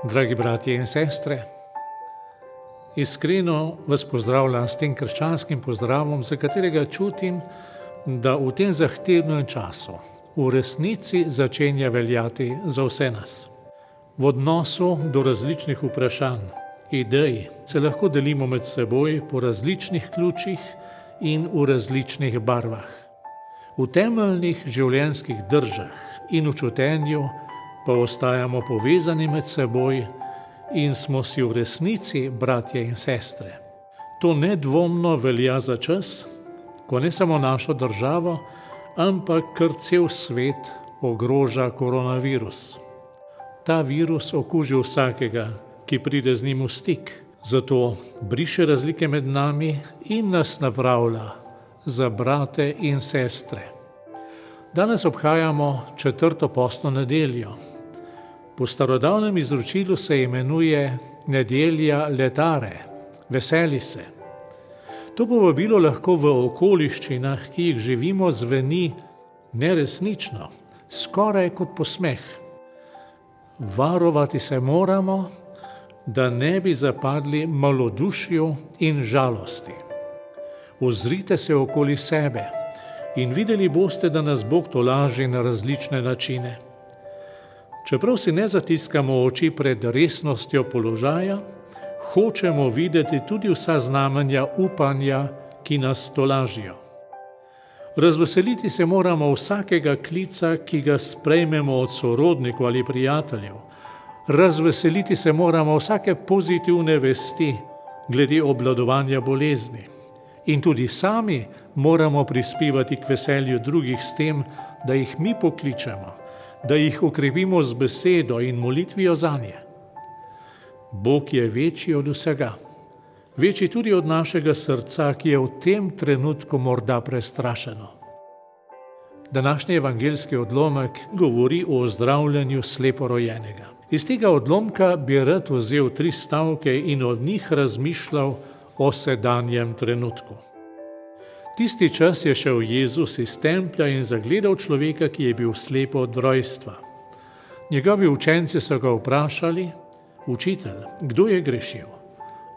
Dragi bratje in sestre, iskreno vas pozdravljam s tem krščanskim pozdravom, za katerega čutim, da v tem zahtevnem času v resnici začenja veljati za vse nas. V odnosu do različnih vprašanj, idej se lahko delimo med seboj po različnih ključih in v različnih barvah. V temeljnih življenjskih držah in v čutenju pa ostajamo povezani med seboj in smo si v resnici bratje in sestre. To nedvomno velja za čas, ko ne samo našo državo, ampak kar cel svet ogroža koronavirus. Ta virus okuži vsakega, ki pride z njim v stik, zato briše razlike med nami in nas napravlja za brate in sestre. Danes obhajamo 4. postno nedeljo. Po starodavnem izročilu se imenuje nedelja letare, veseli se. To povabilo lahko v okoliščinah, ki jih živimo, zveni neresnično, skoraj kot posmeh. Varovati se moramo, da ne bi zapadli malodušju in žalosti. Ozrite se okoli sebe in videli boste, da nas Bog tolaži na različne načine. Čeprav si ne zatiskamo oči pred resnostjo položaja, hočemo videti tudi vsa znamenja upanja, ki nas tolažijo. Razveseliti se moramo vsakega klica, ki ga sprejmemo od sorodnikov ali prijateljev. Razveseliti se moramo vsake pozitivne vesti glede obvladovanja bolezni. In tudi sami moramo prispevati k veselju drugih s tem, da jih mi pokličemo, da jih okrepimo z besedo in molitvijo zanje. Bog je večji od vsega, večji tudi od našega srca, ki je v tem trenutku morda prestrašeno. Današnji evangeljski odlomek govori o ozdravljanju sleporojenega. Iz tega odlomka bi rad vzel 3 stavke in od njih razmišljal o sedanjem trenutku. Tisti čas je šel Jezus iz templja in zagledal človeka, ki je bil slep od rojstva. Njegovi učenci so ga vprašali: Učitelj, kdo je grešil?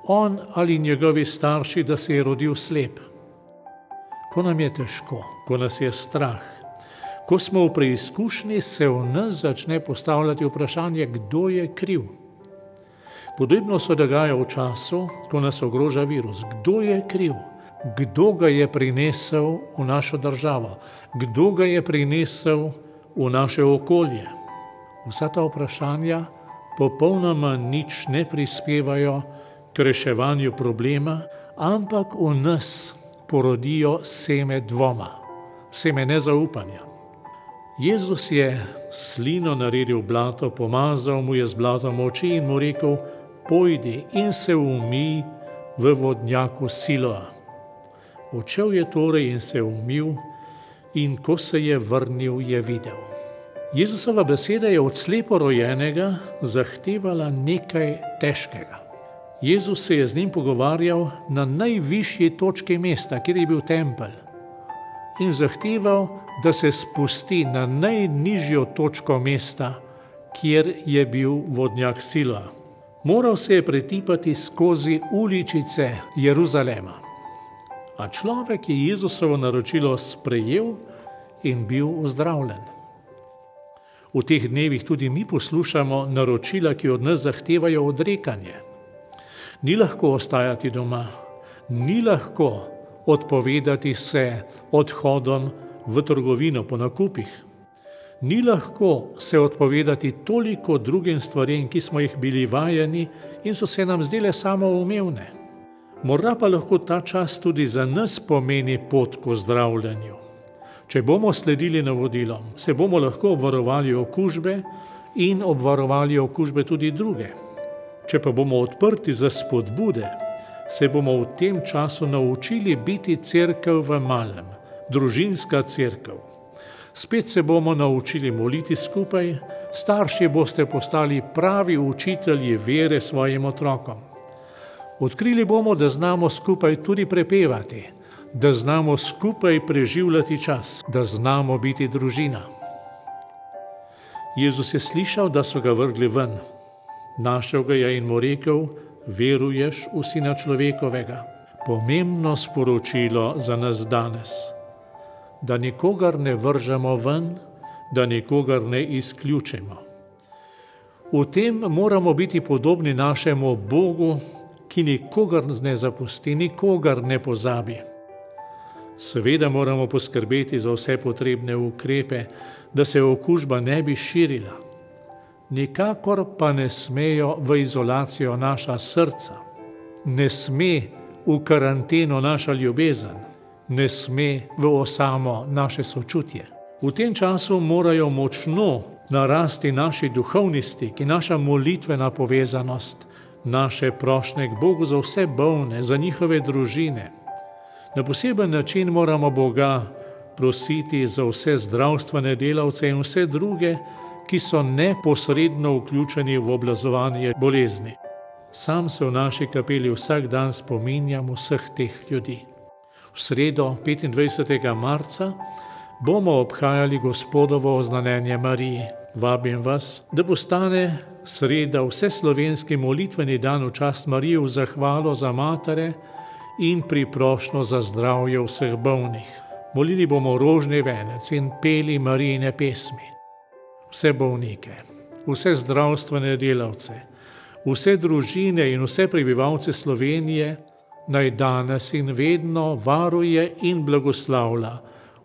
On ali njegovi starši, da se je rodil slep? Ko nam je težko, ko nas je strah, ko smo v preizkušnji, se v nas začne postavljati vprašanje, kdo je kriv. Podobno se dogaja v času, ko nas ogroža virus. Kdo je kriv? Kdo ga je prinesel v našo državo? Kdo ga je prinesel v naše okolje? Vsa ta vprašanja popolnoma nič ne prispevajo k reševanju problema, ampak v nas porodijo seme dvoma, seme nezaupanja. Jezus je slino naredil blato, pomazal mu je z blatom oči in mu rekel: Pojdi in se umij v vodnjaku Siloa. Odšel je torej in se umil, in ko se je vrnil, je videl. Jezusova beseda je od sleporojenega zahtevala nekaj težkega. Jezus se je z njim pogovarjal na najvišji točki mesta, kjer je bil tempelj, in zahteval, da se spusti na najnižjo točko mesta, kjer je bil vodnjak Siloa. Moral se je pretipati skozi uličice Jeruzalema. A človek je Jezusovo naročilo sprejel in bil ozdravljen. V teh dnevih tudi mi poslušamo naročila, ki od nas zahtevajo odrekanje. Ni lahko ostajati doma, ni lahko odpovedati se odhodom v trgovino po nakupih. Ni lahko se odpovedati toliko drugim stvarem, ki smo jih bili vajeni in so se nam zdele samoumevne. Morda pa lahko ta čas tudi za nas pomeni pot k ozdravljanju. Če bomo sledili navodilom, se bomo lahko obvarovali okužbe in obvarovali okužbe tudi druge. Če pa bomo odprti za spodbude, se bomo v tem času naučili biti cerkev v malem, družinska cerkev. Spet se bomo naučili moliti skupaj, starši boste postali pravi učitelji vere svojim otrokom. Odkrili bomo, da znamo skupaj tudi prepevati, da znamo skupaj preživljati čas, da znamo biti družina. Jezus je slišal, da so ga vrgli ven. Našel ga je in mu rekel: veruješ v Sina človekovega? Pomembno sporočilo za nas danes, da nikogar ne vržemo ven, da nikogar ne izključimo. V tem moramo biti podobni našemu Bogu, ki nikogar ne zapusti, nikogar ne pozabi. Seveda moramo poskrbeti za vse potrebne ukrepe, da se okužba ne bi širila. Nikakor pa ne smejo v izolacijo naša srca, ne sme v karanteno naša ljubezen, ne sme v osamo naše sočutje. V tem času morajo močno narasti naši duhovni stiki, naša molitvena povezanost, naše prošnje k Bogu za vse bolne, za njihove družine. Na poseben način moramo Boga prositi za vse zdravstvene delavce in vse druge, ki so neposredno vključeni v obvladovanje bolezni. Sam se v naši kapeli vsak dan spominjam vseh teh ljudi. V sredo, 25. marca, bomo obhajali Gospodovo oznanjenje Mariji. Vabim vas, da postane sreda vseslovenski molitveni dan v čast Marije v zahvalo za matere in priprošnjo za zdravje vseh bolnih. Molili bomo rožni venec in peli Marijine pesmi. Vse bolnike, vse zdravstvene delavce, vse družine in vse prebivalce Slovenije naj danes in vedno varuje in blagoslavlja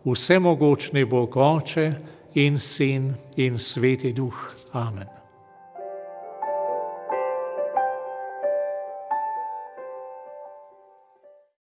vsemogočni Bog Oče in Sin in Sveti Duh. Amen.